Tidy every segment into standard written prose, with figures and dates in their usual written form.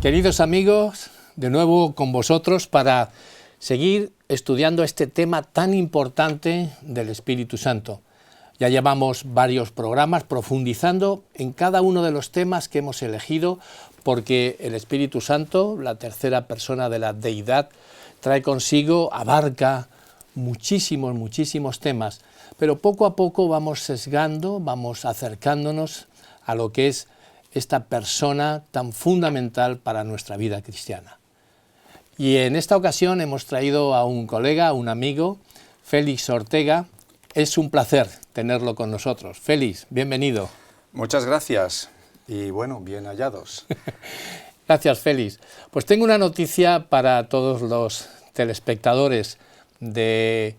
Queridos amigos, de nuevo con vosotros para seguir estudiando este tema tan importante del Espíritu Santo. Ya llevamos varios programas profundizando en cada uno de los temas que hemos elegido, porque el Espíritu Santo, la tercera persona de la deidad, trae consigo, abarca muchísimos temas, pero poco a poco vamos sesgando, vamos acercándonos a lo que es esta persona tan fundamental para nuestra vida cristiana. Y en esta ocasión hemos traído a un colega, a un amigo, Félix Ortega. Es un placer tenerlo con nosotros. Félix, bienvenido. Muchas gracias y bueno, bien hallados. Gracias, Félix. Pues tengo una noticia para todos los telespectadores de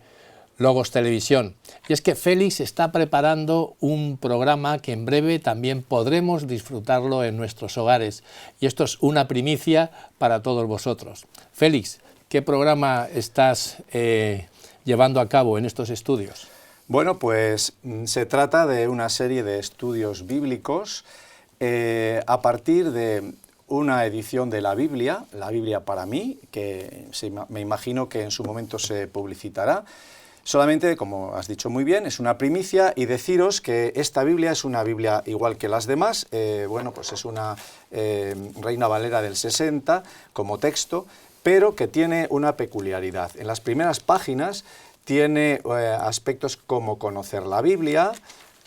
Logos Televisión, y es que Félix está preparando un programa que en breve también podremos disfrutarlo en nuestros hogares, y esto es una primicia para todos vosotros. Félix, ¿qué programa estás llevando a cabo en estos estudios? Bueno, pues se trata de una serie de estudios bíblicos a partir de una edición de la Biblia para mí, que me imagino que en su momento se publicitará. Solamente, como has dicho muy bien, es una primicia, y deciros que esta Biblia es una Biblia igual que las demás. Bueno, pues es una Reina Valera del 60 como texto, pero que tiene una peculiaridad. En las primeras páginas tiene aspectos como conocer la Biblia,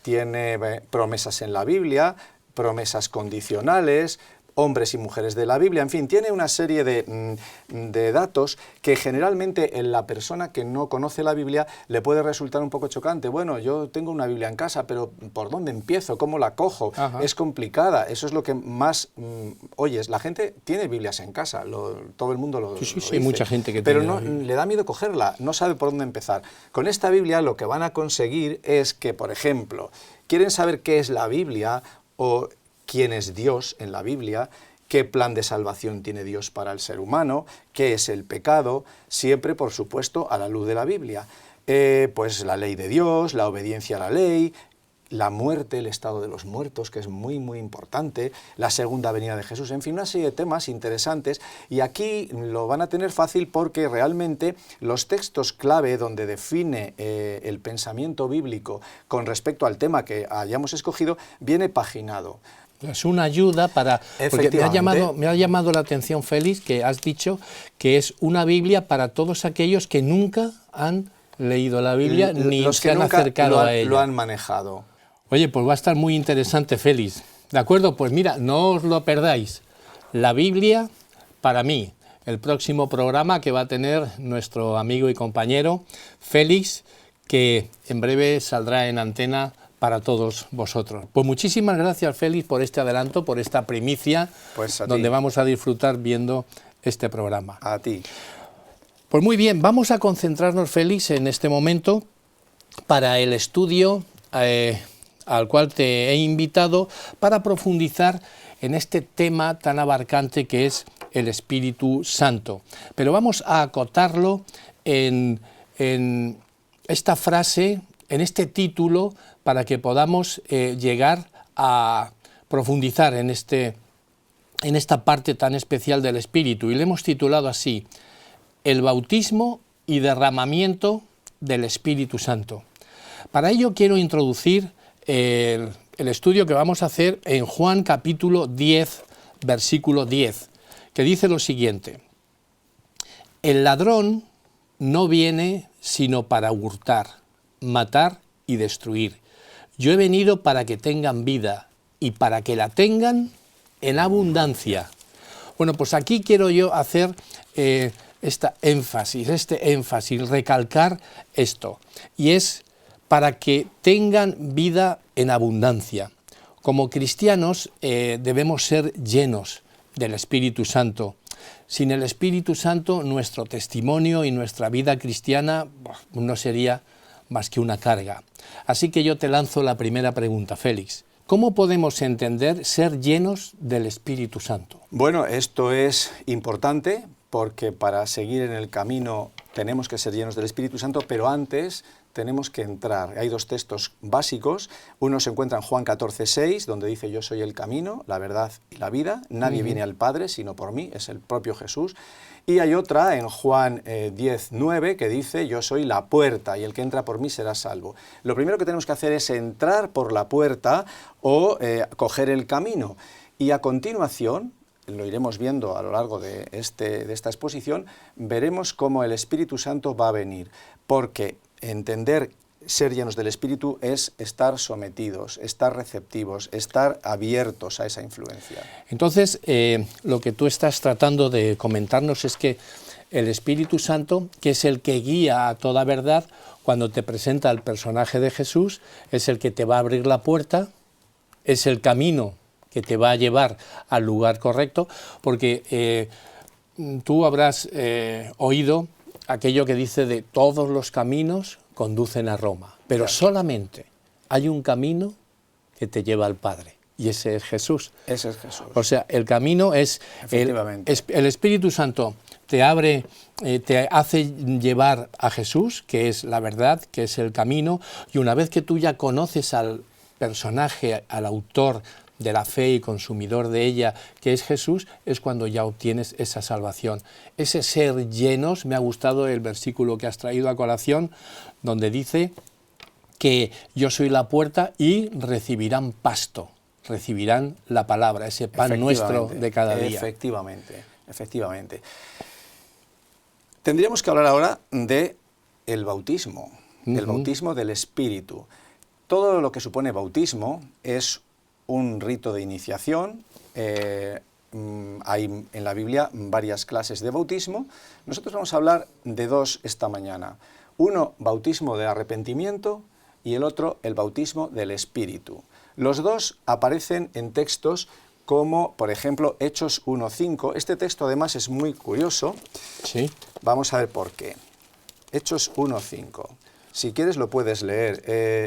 tiene promesas en la Biblia, promesas condicionales, hombres y mujeres de la Biblia, en fin, tiene una serie de datos que generalmente en la persona que no conoce la Biblia le puede resultar un poco chocante. Bueno, yo tengo una Biblia en casa, pero ¿por dónde empiezo? ¿Cómo la cojo? Ajá. Es complicada, eso es lo que más oyes. La gente tiene Biblias en casa, todo el mundo lo Sí, dice, hay mucha gente que pero tiene no, le da miedo cogerla, no sabe por dónde empezar. Con esta Biblia lo que van a conseguir es que, por ejemplo, quieren saber qué es la Biblia o quién es Dios en la Biblia, qué plan de salvación tiene Dios para el ser humano, qué es el pecado, siempre, por supuesto, a la luz de la Biblia. Pues la ley de Dios, la obediencia a la ley, la muerte, el estado de los muertos, que es muy importante, la segunda venida de Jesús, en fin, una serie de temas interesantes, y aquí lo van a tener fácil porque realmente los textos clave donde define el pensamiento bíblico con respecto al tema que hayamos escogido, viene paginado. Es una ayuda para... Porque me ha llamado la atención, Félix, que has dicho que es una Biblia para todos aquellos que nunca han leído la Biblia ni los se han acercado a ella. Lo han manejado. Oye, pues va a estar muy interesante, Félix. ¿De acuerdo? Pues mira, no os lo perdáis. La Biblia para mí, el próximo programa que va a tener nuestro amigo y compañero Félix, que en breve saldrá en antena para todos vosotros. Pues muchísimas gracias, Félix, por este adelanto, por esta primicia, donde vamos a disfrutar viendo este programa. A ti. Pues muy bien, vamos a concentrarnos, Félix, en este momento para el estudio al cual te he invitado para profundizar en este tema tan abarcante que es el Espíritu Santo. Pero vamos a acotarlo en esta frase, en este título, para que podamos llegar a profundizar en esta parte tan especial del Espíritu. Y le hemos titulado así: el bautismo y derramamiento del Espíritu Santo. Para ello quiero introducir el estudio que vamos a hacer en Juan capítulo 10, versículo 10, que dice lo siguiente: el ladrón no viene sino para hurtar, matar y destruir. Yo he venido para que tengan vida y para que la tengan en abundancia. Bueno, pues aquí quiero yo hacer este énfasis, recalcar esto, y es para que tengan vida en abundancia. Como cristianos debemos ser llenos del Espíritu Santo. Sin el Espíritu Santo, nuestro testimonio y nuestra vida cristiana no sería más que una carga. Así que yo te lanzo la primera pregunta, Félix. ¿Cómo podemos entender ser llenos del Espíritu Santo? Bueno, esto es importante porque para seguir en el camino tenemos que ser llenos del Espíritu Santo, pero antes tenemos que entrar. Hay dos textos básicos. Uno se encuentra en Juan 14:6, donde dice: yo soy el camino, la verdad y la vida. Nadie viene al Padre sino por mí, es el propio Jesús. Y hay otra en Juan 10:9 que dice: yo soy la puerta y el que entra por mí será salvo. Lo primero que tenemos que hacer es entrar por la puerta o coger el camino. Y a continuación, lo iremos viendo a lo largo de esta exposición, veremos cómo el Espíritu Santo va a venir, porque entender ser llenos del Espíritu es estar sometidos, estar receptivos, estar abiertos a esa influencia. Entonces, lo que tú estás tratando de comentarnos es que el Espíritu Santo, que es el que guía a toda verdad, cuando te presenta el personaje de Jesús, es el que te va a abrir la puerta, es el camino que te va a llevar al lugar correcto, porque tú habrás oído aquello que dice de todos los caminos conducen a Roma, pero solamente hay un camino que te lleva al Padre, y ese es Jesús. Ese es Jesús. O sea, el camino es el Espíritu Santo te abre, te hace llevar a Jesús, que es la verdad, que es el camino, y una vez que tú ya conoces al personaje, al autor de la fe y consumidor de ella, que es Jesús, es cuando ya obtienes esa salvación. Ese ser llenos, me ha gustado el versículo que has traído a colación, donde dice que yo soy la puerta y recibirán pasto, recibirán la palabra, ese pan nuestro de cada día. Efectivamente, efectivamente. Tendríamos que hablar ahora de el bautismo, del bautismo del Espíritu. Todo lo que supone bautismo es un rito de iniciación. Hay en la Biblia varias clases de bautismo. Nosotros vamos a hablar de dos esta mañana. Uno, bautismo de arrepentimiento, y el otro, el bautismo del Espíritu. Los dos aparecen en textos como, por ejemplo, Hechos 1:5. Este texto además es muy curioso. Sí. Vamos a ver por qué. Hechos 1:5. Si quieres lo puedes leer.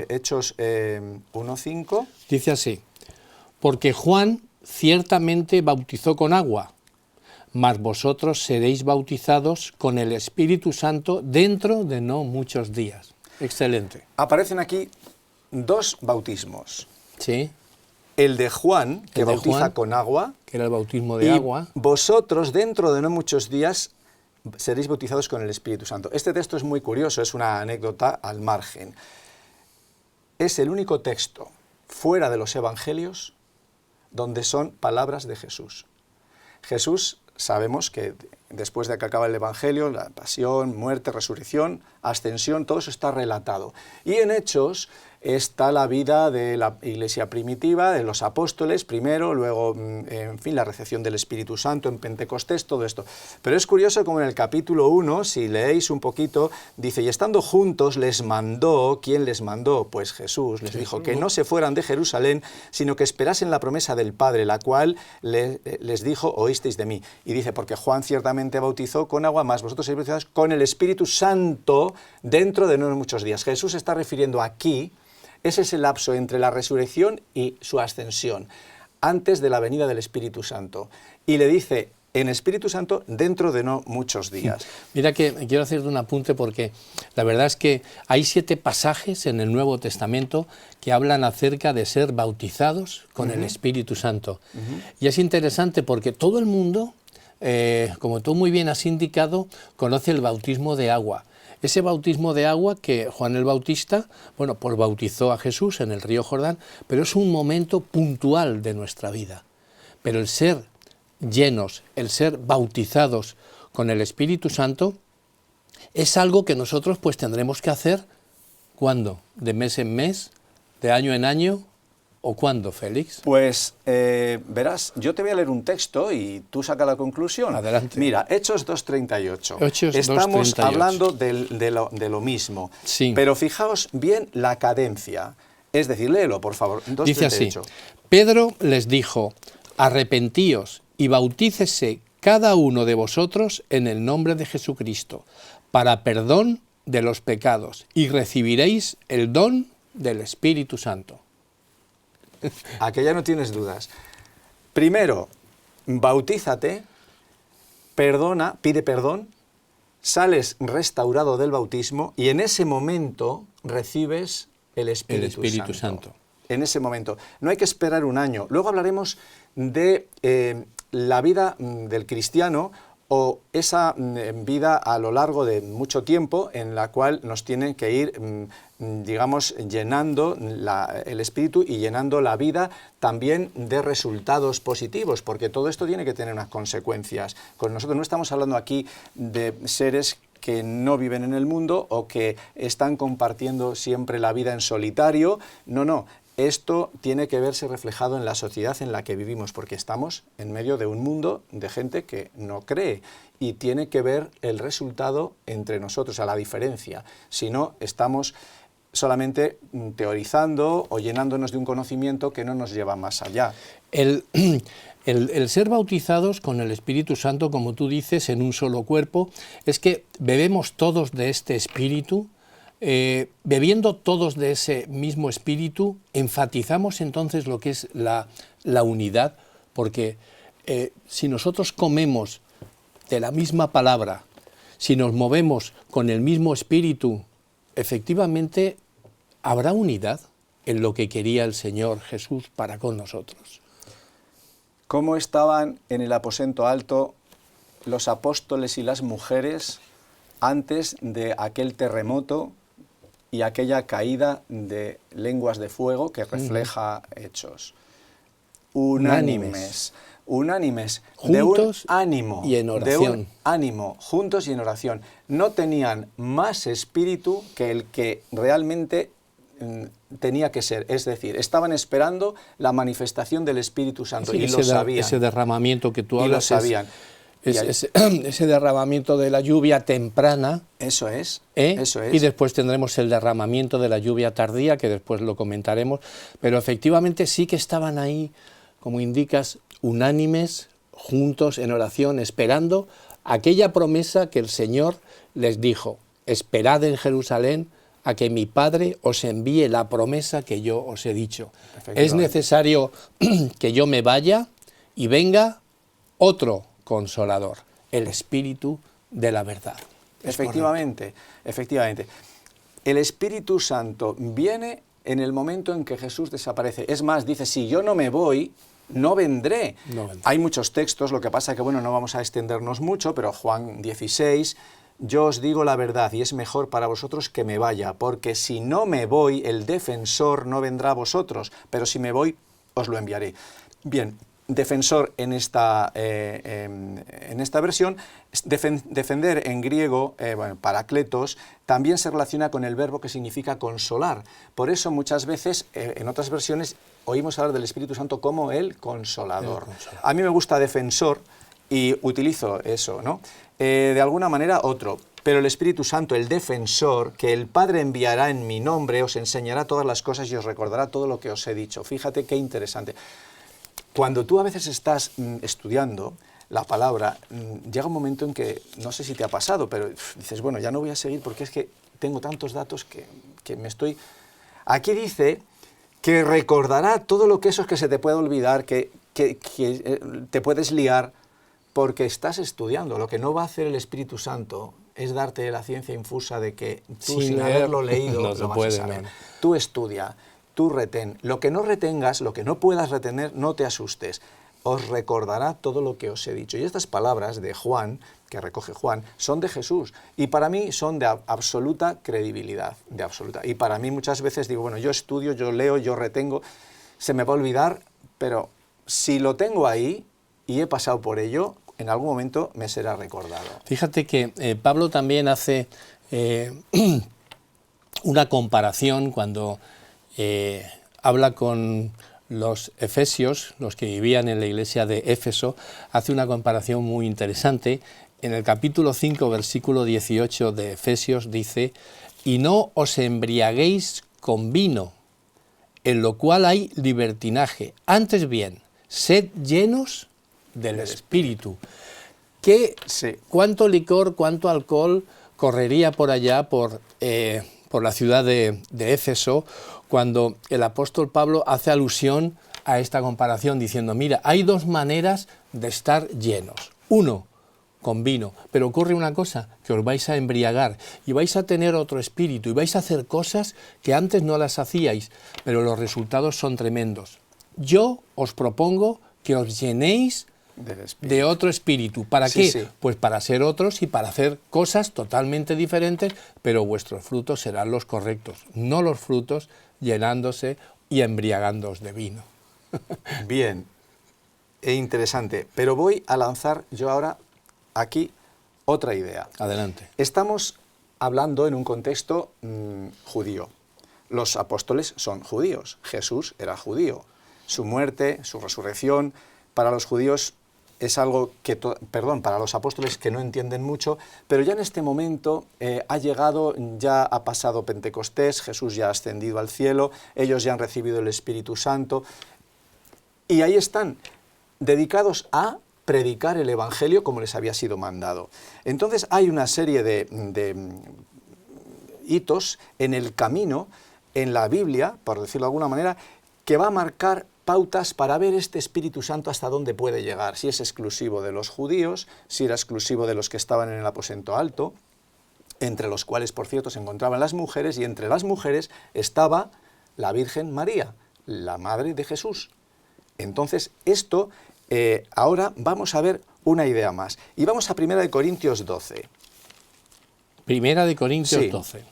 Hechos 1:5. Dice así: porque Juan ciertamente bautizó con agua, mas vosotros seréis bautizados con el Espíritu Santo dentro de no muchos días. Excelente. Aparecen aquí dos bautismos. Sí. El de Juan, que El de bautiza Juan, con agua, que era el bautismo de y agua. vosotros dentro de no muchos días seréis bautizados con el Espíritu Santo. Este texto es muy curioso, es una anécdota al margen. Es el único texto fuera de los evangelios donde son palabras de Jesús. Jesús, sabemos que después de que acaba el evangelio, la pasión, muerte, resurrección, ascensión, todo eso está relatado. Y en Hechos está la vida de la iglesia primitiva, de los apóstoles primero, luego, en fin, la recepción del Espíritu Santo en Pentecostés, todo esto. Pero es curioso como en el capítulo 1, si leéis un poquito, dice: y estando juntos les mandó. ¿Quién les mandó? Pues Jesús les dijo que no se fueran de Jerusalén, sino que esperasen la promesa del Padre, la cual les dijo: oísteis de mí. Y dice: porque Juan ciertamente bautizó con agua, mas vosotros seréis bautizados con el Espíritu Santo dentro de no muchos días. Jesús se está refiriendo aquí. Ese es el lapso entre la resurrección y su ascensión, antes de la venida del Espíritu Santo. Y le dice: en Espíritu Santo dentro de no muchos días. Mira que quiero hacerte un apunte, porque la verdad es que hay 7 pasajes en el Nuevo Testamento que hablan acerca de ser bautizados con el Espíritu Santo. Y es interesante porque todo el mundo, como tú muy bien has indicado, conoce el bautismo de agua. Ese bautismo de agua que Juan el Bautista, bueno, pues bautizó a Jesús en el río Jordán, pero es un momento puntual de nuestra vida. Pero el ser llenos, el ser bautizados con el Espíritu Santo, es algo que nosotros pues tendremos que hacer, ¿cuándo? ¿De mes en mes? ¿De año en año? ¿O cuándo, Félix? Pues verás, yo te voy a leer un texto y tú saca la conclusión. Adelante. Mira, Hechos 2:38. Hechos Estamos 2:38. hablando de lo mismo. Sí. Pero fijaos bien la cadencia. Es decir, léelo, por favor. 2:38. Dice así: Pedro les dijo: arrepentíos y bautícese cada uno de vosotros en el nombre de Jesucristo, para perdón de los pecados, y recibiréis el don del Espíritu Santo. A que ya no tienes dudas. Primero, bautízate, perdona, pide perdón, sales restaurado del bautismo y en ese momento recibes el Espíritu Santo. En ese momento. No hay que esperar un año. Luego hablaremos de la vida del cristiano, o esa vida a lo largo de mucho tiempo en la cual nos tiene que ir, digamos, llenando el espíritu y llenando la vida también de resultados positivos, porque todo esto tiene que tener unas consecuencias. Con nosotros no estamos hablando aquí de seres que no viven en el mundo o que están compartiendo siempre la vida en solitario. No, no. Esto tiene que verse reflejado en la sociedad en la que vivimos, porque estamos en medio de un mundo de gente que no cree y tiene que ver el resultado entre nosotros, a la diferencia. Si no, estamos solamente teorizando o llenándonos de un conocimiento que no nos lleva más allá. El ser bautizados con el Espíritu Santo, como tú dices, en un solo cuerpo, es que bebemos todos de este Espíritu. Bebiendo todos de ese mismo espíritu, enfatizamos entonces lo que es la unidad, porque si nosotros comemos de la misma palabra, si nos movemos con el mismo espíritu, efectivamente habrá unidad en lo que quería el Señor Jesús para con nosotros. ¿Cómo estaban en el aposento alto los apóstoles y las mujeres antes de aquel terremoto y aquella caída de lenguas de fuego que refleja Hechos? Unánimes, juntos de un ánimo, y en oración. De un ánimo, juntos y en oración. No tenían más espíritu que el que realmente tenía que ser, es decir, estaban esperando la manifestación del Espíritu Santo, sí, y lo sabían. Ese derramamiento que tú hablas. Y lo sabían. Ese derramamiento de la lluvia temprana. Eso es, eso es. Y después tendremos el derramamiento de la lluvia tardía, que después lo comentaremos, pero efectivamente sí que estaban ahí, como indicas, unánimes, juntos en oración, esperando aquella promesa que el Señor les dijo: esperad en Jerusalén a que mi Padre os envíe la promesa que yo os he dicho. Es necesario que yo me vaya y venga otro Consolador, el Espíritu de la verdad. Efectivamente, efectivamente. El Espíritu Santo viene en el momento en que Jesús desaparece. Es más, dice, si yo no me voy, no vendré. Hay muchos textos, lo que pasa que, bueno, no vamos a extendernos mucho, pero Juan 16, yo os digo la verdad y es mejor para vosotros que me vaya, porque si no me voy, el defensor no vendrá a vosotros, pero si me voy, os lo enviaré. Bien. Defensor en esta versión, defender en griego, parakletos, también se relaciona con el verbo que significa consolar. Por eso muchas veces en otras versiones oímos hablar del Espíritu Santo como el Consolador. A mí me gusta defensor y utilizo eso, ¿no? De alguna manera otro. Pero el Espíritu Santo, el defensor, que el Padre enviará en mi nombre, os enseñará todas las cosas y os recordará todo lo que os he dicho. Fíjate qué interesante. Cuando tú a veces estás estudiando la palabra, llega un momento en que, no sé si te ha pasado, pero dices, bueno, ya no voy a seguir porque es que tengo tantos datos que me estoy... Aquí dice que recordará todo lo que eso es que se te puede olvidar, que te puedes liar porque estás estudiando. Lo que no va a hacer el Espíritu Santo es darte la ciencia infusa de que tú sin haberlo leído no lo vas a saber. Tú estudia. Tú retén. Lo que no retengas, lo que no puedas retener, no te asustes. Os recordará todo lo que os he dicho. Y estas palabras de Juan, que recoge Juan, son de Jesús. Y para mí son de absoluta credibilidad. De absoluta. Y para mí muchas veces digo, bueno, yo estudio, yo leo, yo retengo, se me va a olvidar, pero si lo tengo ahí y he pasado por ello, en algún momento me será recordado. Fíjate que Pablo también hace una comparación cuando... habla con los efesios, los que vivían en la iglesia de Éfeso, hace una comparación muy interesante. En el capítulo 5, versículo 18 de Efesios dice: y no os embriaguéis con vino, en lo cual hay libertinaje, antes bien, sed llenos del Espíritu. ¿Cuánto licor, cuánto alcohol correría por allá, por la ciudad de Éfeso, cuando el apóstol Pablo hace alusión a esta comparación diciendo, mira, hay dos maneras de estar llenos. Uno, con vino. Pero ocurre una cosa, que os vais a embriagar y vais a tener otro espíritu y vais a hacer cosas que antes no las hacíais, pero los resultados son tremendos. Yo os propongo que os llenéis de otro espíritu. ¿Para qué? Sí. Pues para ser otros y para hacer cosas totalmente diferentes, pero vuestros frutos serán los correctos, no los frutos llenándose y embriagándoos de vino. Bien, e interesante, pero voy a lanzar yo ahora aquí otra idea. Adelante. Estamos hablando en un contexto judío. Los apóstoles son judíos, Jesús era judío. Su muerte, su resurrección, para los judíos es algo que, para los apóstoles que no entienden mucho, pero ya en este momento ha llegado, ya ha pasado Pentecostés, Jesús ya ha ascendido al cielo, ellos ya han recibido el Espíritu Santo, y ahí están, dedicados a predicar el Evangelio como les había sido mandado. Entonces hay una serie de hitos en el camino, en la Biblia, por decirlo de alguna manera, que va a marcar pautas para ver este Espíritu Santo hasta dónde puede llegar, si es exclusivo de los judíos, si era exclusivo de los que estaban en el aposento alto, entre los cuales, por cierto, se encontraban las mujeres, y entre las mujeres estaba la Virgen María, la madre de Jesús. Entonces, esto, ahora vamos a ver una idea más. Y vamos a 1 Corintios 12. 1 Corintios Sí. 12.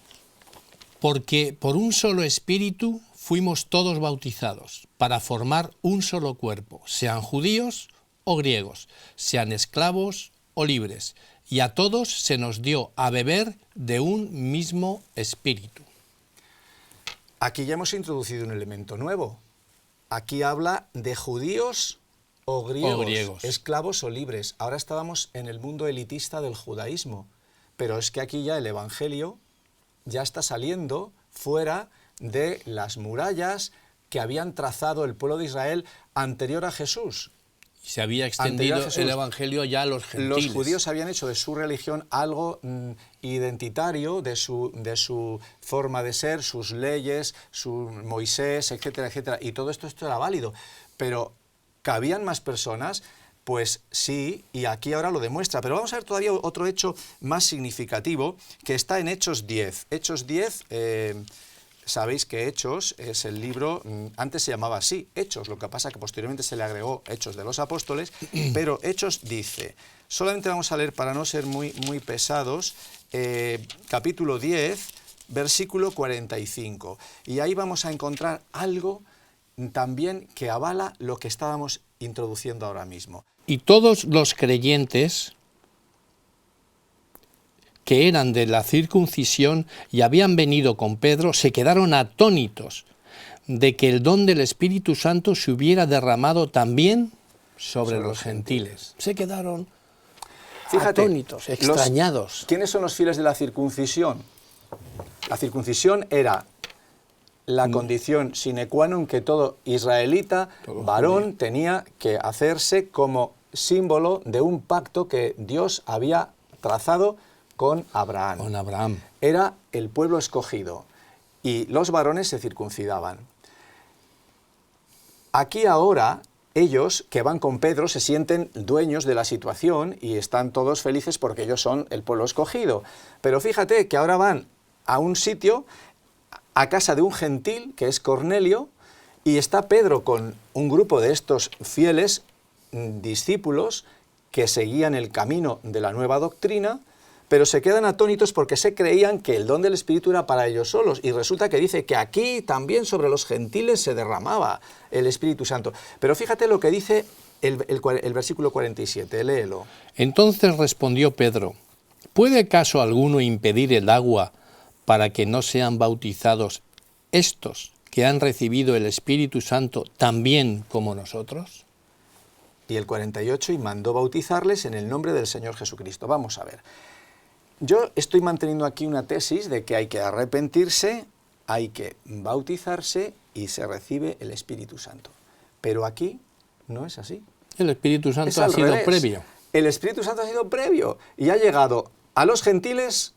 Porque por un solo espíritu fuimos todos bautizados, para formar un solo cuerpo, sean judíos o griegos, sean esclavos o libres, y a todos se nos dio a beber de un mismo espíritu. Aquí ya hemos introducido un elemento nuevo. Aquí habla de judíos o griegos, esclavos o libres. Ahora estábamos en el mundo elitista del judaísmo, pero es que aquí ya el Evangelio ya está saliendo fuera de las murallas que habían trazado el pueblo de Israel anterior a Jesús. Y se había extendido el Evangelio ya a los gentiles. Los judíos habían hecho de su religión algo identitario, de su forma de ser, sus leyes, su Moisés, etcétera, etcétera. Y todo esto era válido. Pero ¿cabían más personas? Pues sí, y aquí ahora lo demuestra. Pero vamos a ver todavía otro hecho más significativo que está en Hechos 10. Hechos 10... Sabéis que Hechos es el libro, antes se llamaba así, Hechos, lo que pasa que posteriormente se le agregó Hechos de los Apóstoles, pero Hechos dice, solamente vamos a leer para no ser muy pesados, capítulo 10, versículo 45, y ahí vamos a encontrar algo también que avala lo que estábamos introduciendo ahora mismo. Y todos los creyentes que eran de la circuncisión y habían venido con Pedro, se quedaron atónitos de que el don del Espíritu Santo se hubiera derramado también sobre los gentiles. Se quedaron atónitos, extrañados. ¿Quiénes son los fieles de la circuncisión? La circuncisión era la condición sine qua non que todo israelita, varón, tenía que hacerse como símbolo de un pacto que Dios había trazado con Abraham. Con Abraham. Era el pueblo escogido y los varones se circuncidaban. Aquí ahora ellos que van con Pedro se sienten dueños de la situación y están todos felices porque ellos son el pueblo escogido. Pero fíjate que ahora van a un sitio, a casa de un gentil que es Cornelio, y está Pedro con un grupo de estos fieles discípulos que seguían el camino de la nueva doctrina, pero se quedan atónitos porque se creían que el don del Espíritu era para ellos solos, y resulta que dice que aquí también sobre los gentiles se derramaba el Espíritu Santo. Pero fíjate lo que dice el versículo 47, léelo. Entonces respondió Pedro, ¿puede acaso alguno impedir el agua para que no sean bautizados estos que han recibido el Espíritu Santo también como nosotros? Y el 48, y mandó bautizarles en el nombre del Señor Jesucristo. Vamos a ver. Yo estoy manteniendo aquí una tesis de que hay que arrepentirse, hay que bautizarse y se recibe el Espíritu Santo. Pero aquí no es así. El Espíritu Santo ha sido previo. El Espíritu Santo ha sido previo y ha llegado a los gentiles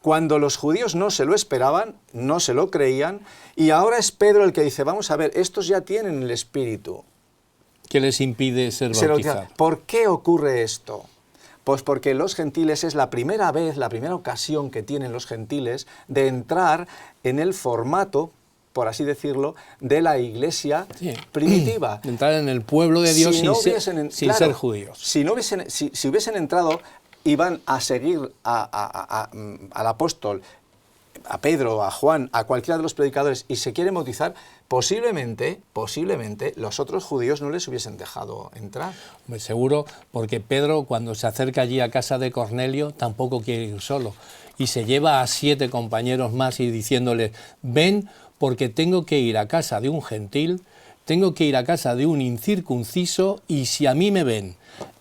cuando los judíos no se lo esperaban, no se lo creían, y ahora es Pedro el que dice, vamos a ver, estos ya tienen el Espíritu. ¿Qué les impide ser bautizados? ¿Por qué ocurre esto? Pues porque los gentiles es la primera vez, la primera ocasión que tienen los gentiles de entrar en el formato, por así decirlo, de la iglesia primitiva. De entrar en el pueblo de Dios sin ser judíos. Si hubiesen entrado, iban a seguir al apóstol, a Pedro, a Juan, a cualquiera de los predicadores, y se quieren bautizar, posiblemente los otros judíos no les hubiesen dejado entrar. Seguro, porque Pedro, cuando se acerca allí a casa de Cornelio, tampoco quiere ir solo, y se lleva a 7 compañeros más y diciéndoles, ven, porque tengo que ir a casa de un gentil, tengo que ir a casa de un incircunciso, y si a mí me ven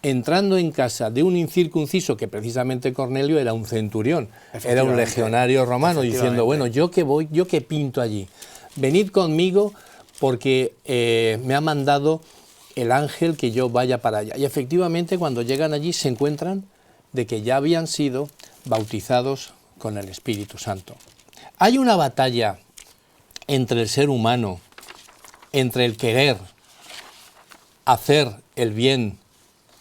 entrando en casa de un incircunciso, que precisamente Cornelio era un centurión, era un legionario romano, diciendo, bueno, ¿yo qué voy? ¿Yo qué pinto allí? Venid conmigo porque me ha mandado el ángel que yo vaya para allá. Y efectivamente, cuando llegan allí se encuentran de que ya habían sido bautizados con el Espíritu Santo. Hay una batalla entre el ser humano, entre el querer hacer el bien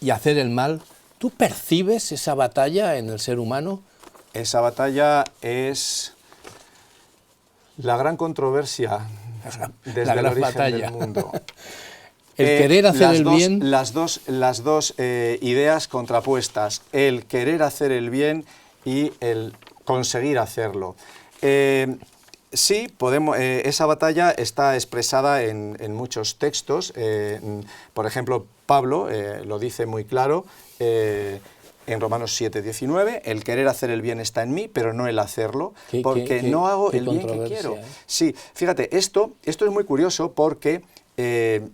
y hacer el mal. ¿Tú percibes esa batalla en el ser humano? Esa batalla es la gran controversia desde el origen del mundo. El querer hacer el bien. Las dos ideas contrapuestas, el querer hacer el bien y el conseguir hacerlo. Sí, esa batalla está expresada en muchos textos. Por ejemplo, Pablo lo dice muy claro en Romanos 7:19, el querer hacer el bien está en mí, pero no el hacerlo, porque no hago el bien que quiero. Sí, fíjate, esto es muy curioso porque en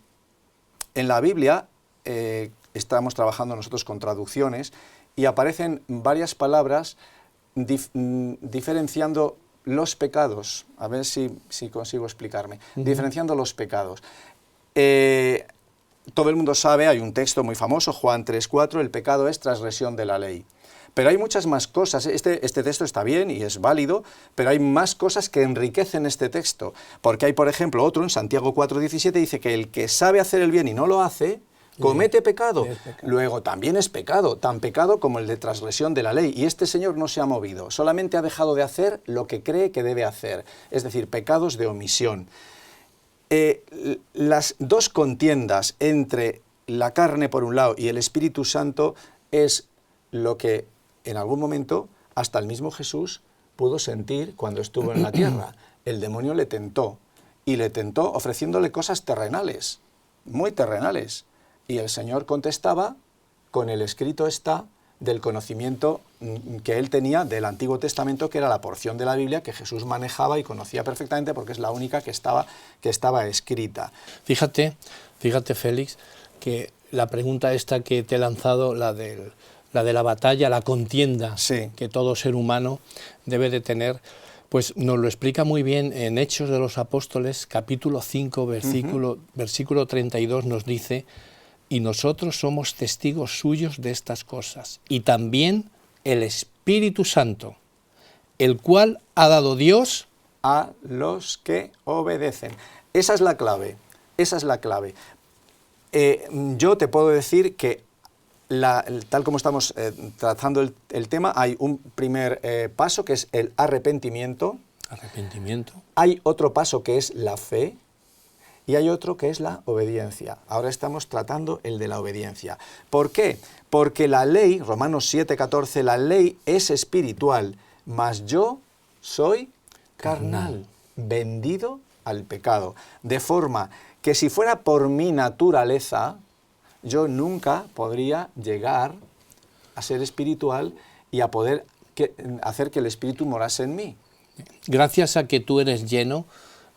la Biblia estamos trabajando nosotros con traducciones y aparecen varias palabras diferenciando los pecados, a ver si consigo explicarme, diferenciando los pecados. Todo el mundo sabe, hay un texto muy famoso, Juan 3:4, el pecado es transgresión de la ley. Pero hay muchas más cosas, este texto está bien y es válido, pero hay más cosas que enriquecen este texto, porque hay, por ejemplo, otro en Santiago 4:17, dice que el que sabe hacer el bien y no lo hace, comete pecado. Luego también es pecado, tan pecado como el de transgresión de la ley. Y este señor no se ha movido, solamente ha dejado de hacer lo que cree que debe hacer, es decir, pecados de omisión. Las dos contiendas entre la carne por un lado y el Espíritu Santo es lo que en algún momento hasta el mismo Jesús pudo sentir cuando estuvo en la tierra. El demonio le tentó, y le tentó ofreciéndole cosas terrenales, muy terrenales. Y el Señor contestaba con el escrito está del conocimiento que él tenía del Antiguo Testamento, que era la porción de la Biblia que Jesús manejaba y conocía perfectamente porque es la única que estaba escrita. Fíjate, Félix, que la pregunta esta que te he lanzado, la de la batalla, la contienda que todo ser humano debe de tener, pues nos lo explica muy bien en Hechos de los Apóstoles, capítulo 5, versículo 32, nos dice: y nosotros somos testigos suyos de estas cosas, y también el Espíritu Santo, el cual ha dado Dios a los que obedecen. Esa es la clave, esa es la clave. Yo te puedo decir que, tal como estamos tratando el tema, hay un primer paso que es el arrepentimiento. Hay otro paso que es la fe. Y hay otro que es la obediencia. Ahora estamos tratando el de la obediencia. ¿Por qué? Porque la ley, Romanos 7:14, la ley es espiritual, mas yo soy carnal, vendido al pecado. De forma que si fuera por mi naturaleza, yo nunca podría llegar a ser espiritual y a poder hacer que el Espíritu morase en mí. Gracias a que tú eres lleno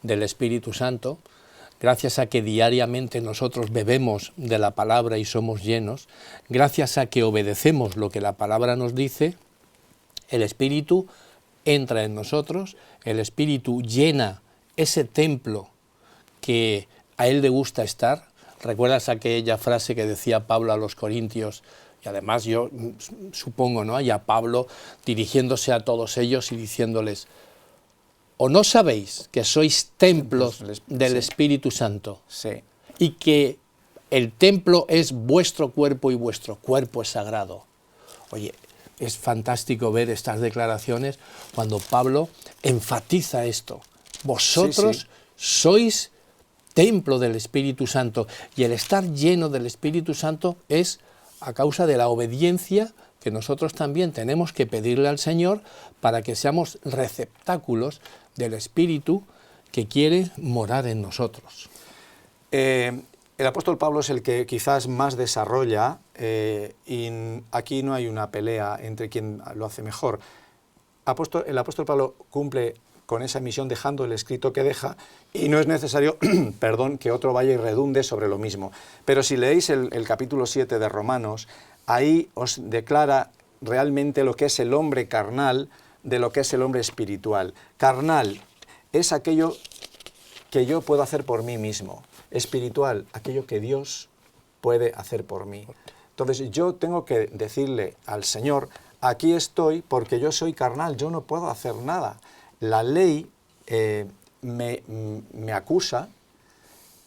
del Espíritu Santo, gracias a que diariamente nosotros bebemos de la palabra y somos llenos, gracias a que obedecemos lo que la palabra nos dice, el Espíritu entra en nosotros, el Espíritu llena ese templo que a Él le gusta estar. ¿Recuerdas aquella frase que decía Pablo a los Corintios? Y además yo supongo, ¿no?, y a Pablo dirigiéndose a todos ellos y diciéndoles: ¿o no sabéis que sois templos del Espíritu Santo? Sí. Y que el templo es vuestro cuerpo y vuestro cuerpo es sagrado. Oye, es fantástico ver estas declaraciones cuando Pablo enfatiza esto. Vosotros Sí. sois templo del Espíritu Santo, y el estar lleno del Espíritu Santo es a causa de la obediencia que nosotros también tenemos que pedirle al Señor para que seamos receptáculos del Espíritu que quiere morar en nosotros. El apóstol Pablo es el que quizás más desarrolla, y aquí no hay una pelea entre quien lo hace mejor. El apóstol Pablo cumple con esa misión dejando el escrito que deja, y no es necesario perdón, que otro vaya y redunde sobre lo mismo. Pero si leéis el capítulo 7 de Romanos, ahí os declara realmente lo que es el hombre carnal de lo que es el hombre espiritual. Carnal es aquello que yo puedo hacer por mí mismo. Espiritual, aquello que Dios puede hacer por mí. Entonces yo tengo que decirle al Señor, aquí estoy porque yo soy carnal, yo no puedo hacer nada. La ley me acusa,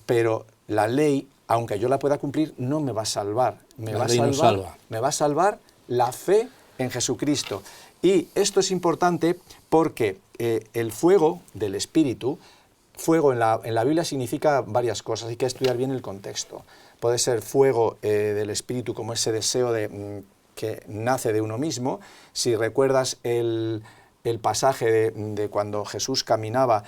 pero la ley, aunque yo la pueda cumplir, no me va a salvar. Me va a salvar la fe en Jesucristo. Y esto es importante porque el fuego del Espíritu, fuego en la Biblia significa varias cosas, hay que estudiar bien el contexto. Puede ser fuego del Espíritu como ese deseo que nace de uno mismo. Si recuerdas el pasaje de cuando Jesús caminaba,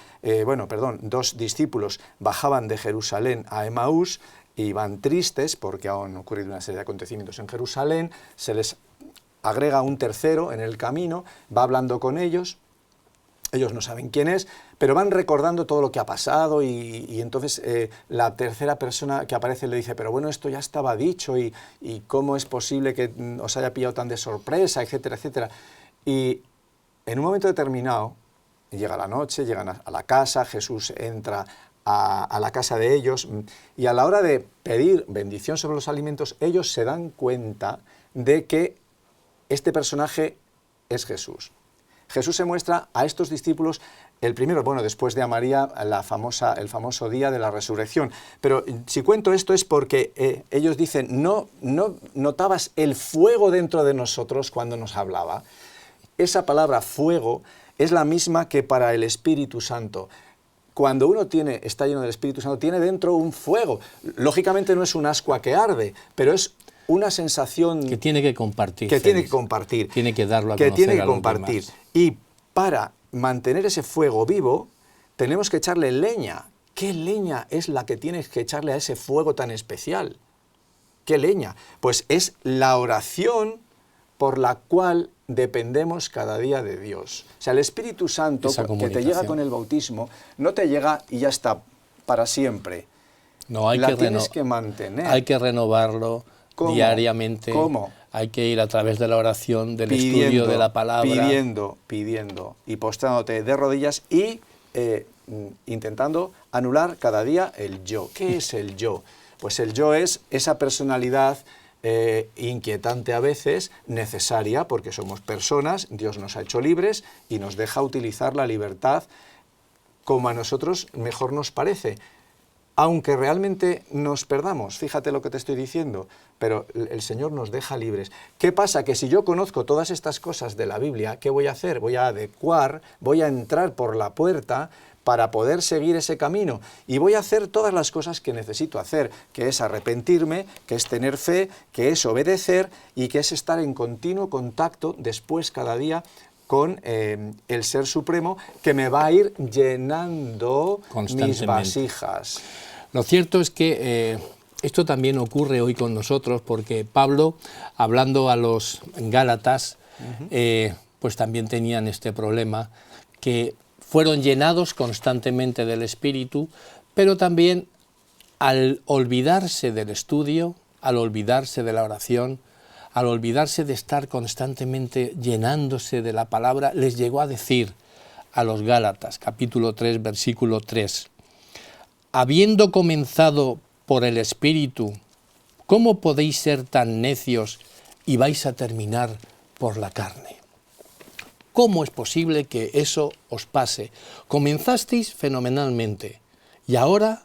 dos discípulos bajaban de Jerusalén a Emaús, y iban tristes porque han ocurrido una serie de acontecimientos en Jerusalén, se les agrega un tercero en el camino, va hablando con ellos no saben quién es, pero van recordando todo lo que ha pasado, y entonces la tercera persona que aparece le dice, pero bueno, esto ya estaba dicho, y cómo es posible que os haya pillado tan de sorpresa, etcétera, etcétera. Y en un momento determinado, llega la noche, llegan a la casa, Jesús entra a la casa de ellos, y a la hora de pedir bendición sobre los alimentos, ellos se dan cuenta de que este personaje es Jesús. Jesús se muestra a estos discípulos, el primero, después de a María, el famoso día de la resurrección. Pero si cuento esto es porque ellos dicen, ¿no notabas el fuego dentro de nosotros cuando nos hablaba? Esa palabra fuego es la misma que para el Espíritu Santo. Cuando uno está lleno del Espíritu Santo, tiene dentro un fuego. Lógicamente no es un ascua que arde, pero es una sensación que tiene que compartir. Tiene que darlo a conocer. Que tiene que a los compartir. demás. Y para mantener ese fuego vivo, tenemos que echarle leña. ¿Qué leña es la que tienes que echarle a ese fuego tan especial? ¿Qué leña? Pues es la oración por la cual dependemos cada día de Dios. O sea, el Espíritu Santo, que te llega con el bautismo, no te llega y ya está para siempre. No, tienes que mantener. Hay que renovarlo. ¿Cómo? Diariamente. ¿Cómo? Hay que ir a través de la oración, del estudio de la palabra. Pidiendo y postrándote de rodillas y intentando anular cada día el yo. ¿Qué es el yo? Pues el yo es esa personalidad inquietante a veces, necesaria, porque somos personas, Dios nos ha hecho libres y nos deja utilizar la libertad como a nosotros mejor nos parece. Aunque realmente nos perdamos, fíjate lo que te estoy diciendo, pero el Señor nos deja libres. ¿Qué pasa? Que si yo conozco todas estas cosas de la Biblia, ¿qué voy a hacer? Voy a adecuar, voy a entrar por la puerta para poder seguir ese camino, y voy a hacer todas las cosas que necesito hacer, que es arrepentirme, que es tener fe, que es obedecer, y que es estar en continuo contacto después cada día con el Ser Supremo, que me va a ir llenando mis vasijas. Lo cierto es que esto también ocurre hoy con nosotros, porque Pablo, hablando a los Gálatas, pues también tenían este problema, que fueron llenados constantemente del Espíritu, pero también al olvidarse del estudio, al olvidarse de la oración, al olvidarse de estar constantemente llenándose de la palabra, les llegó a decir a los Gálatas, capítulo 3, versículo 3, habiendo comenzado por el Espíritu, ¿cómo podéis ser tan necios y vais a terminar por la carne? ¿Cómo es posible que eso os pase? Comenzasteis fenomenalmente y ahora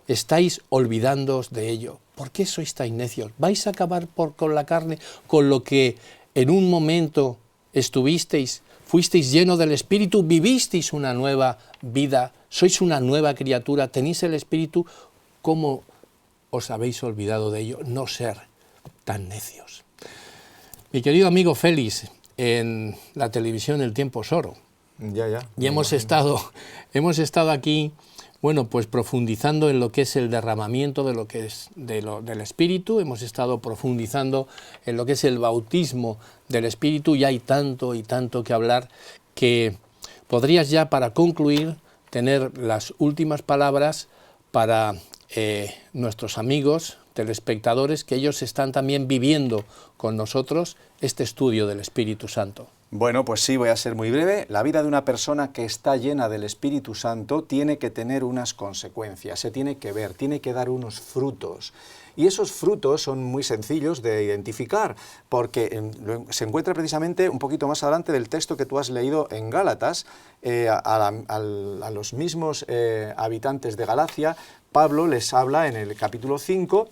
estáis olvidándoos de ello. ¿Por qué sois tan necios? ¿Vais a acabar con la carne, con lo que en un momento estuvisteis, fuisteis llenos del Espíritu, vivisteis una nueva vida, sois una nueva criatura, tenéis el Espíritu, ¿cómo os habéis olvidado de ello? No ser tan necios. Mi querido amigo Félix, en la televisión el tiempo es oro. Y hemos estado aquí, bueno, pues profundizando en lo que es el derramamiento de lo que es del Espíritu, hemos estado profundizando en lo que es el bautismo del Espíritu, y hay tanto y tanto que hablar que podrías ya, para concluir, tener las últimas palabras para nuestros amigos telespectadores, que ellos están también viviendo con nosotros este estudio del Espíritu Santo. Bueno, pues sí, voy a ser muy breve. La vida de una persona que está llena del Espíritu Santo tiene que tener unas consecuencias, se tiene que ver, tiene que dar unos frutos. Y esos frutos son muy sencillos de identificar, porque se encuentra precisamente un poquito más adelante del texto que tú has leído en Gálatas. A los mismos habitantes de Galacia, Pablo les habla en el capítulo 5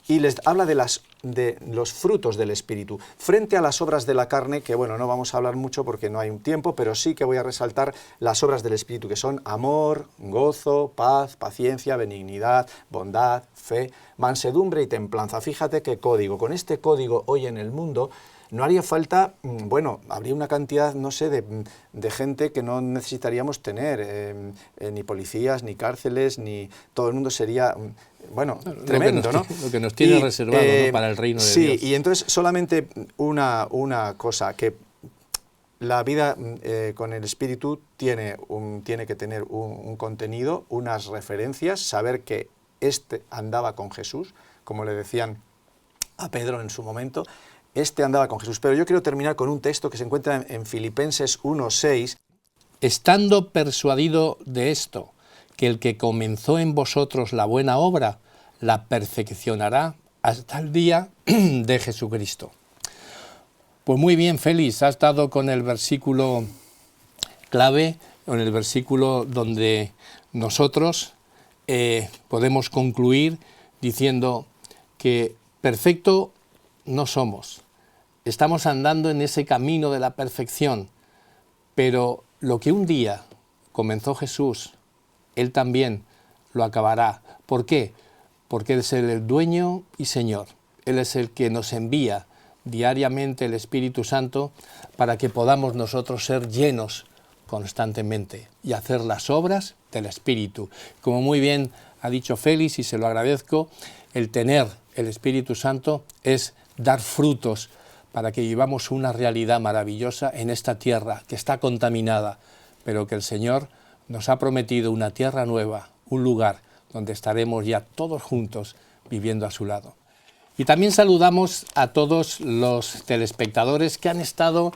y les habla de los frutos del Espíritu, frente a las obras de la carne, que bueno, no vamos a hablar mucho porque no hay un tiempo, pero sí que voy a resaltar las obras del Espíritu, que son amor, gozo, paz, paciencia, benignidad, bondad, fe, mansedumbre y templanza. Fíjate qué código. Con este código hoy en el mundo no haría falta, bueno, habría una cantidad, no sé, de gente que no necesitaríamos tener, ni policías, ni cárceles, ni todo el mundo sería, bueno, tremendo, ¿no? Lo que nos tiene reservado, ¿no?, para el reino de Dios. Sí, y entonces solamente una cosa, que la vida con el Espíritu tiene que tener un contenido, unas referencias, saber que andaba con Jesús, como le decían a Pedro en su momento. Andaba con Jesús. Pero yo quiero terminar con un texto que se encuentra en Filipenses 1:6. Estando persuadido de esto, que el que comenzó en vosotros la buena obra, la perfeccionará hasta el día de Jesucristo. Pues muy bien, Félix, has dado con el versículo clave, con el versículo donde nosotros podemos concluir diciendo que perfecto no somos. Estamos andando en ese camino de la perfección, pero lo que un día comenzó Jesús, Él también lo acabará. ¿Por qué? Porque Él es el dueño y Señor. Él es el que nos envía diariamente el Espíritu Santo para que podamos nosotros ser llenos constantemente y hacer las obras del Espíritu. Como muy bien ha dicho Félix, y se lo agradezco, el tener el Espíritu Santo es dar frutos para que vivamos una realidad maravillosa en esta tierra que está contaminada, pero que el Señor nos ha prometido una tierra nueva, un lugar donde estaremos ya todos juntos viviendo a su lado. Y también saludamos a todos los telespectadores que han estado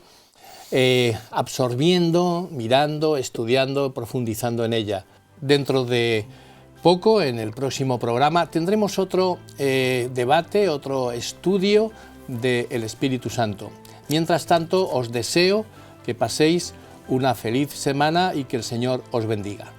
absorbiendo, mirando, estudiando, profundizando en ella. Dentro de poco, en el próximo programa, tendremos otro debate, otro estudio del Espíritu Santo. Mientras tanto, os deseo que paséis una feliz semana y que el Señor os bendiga.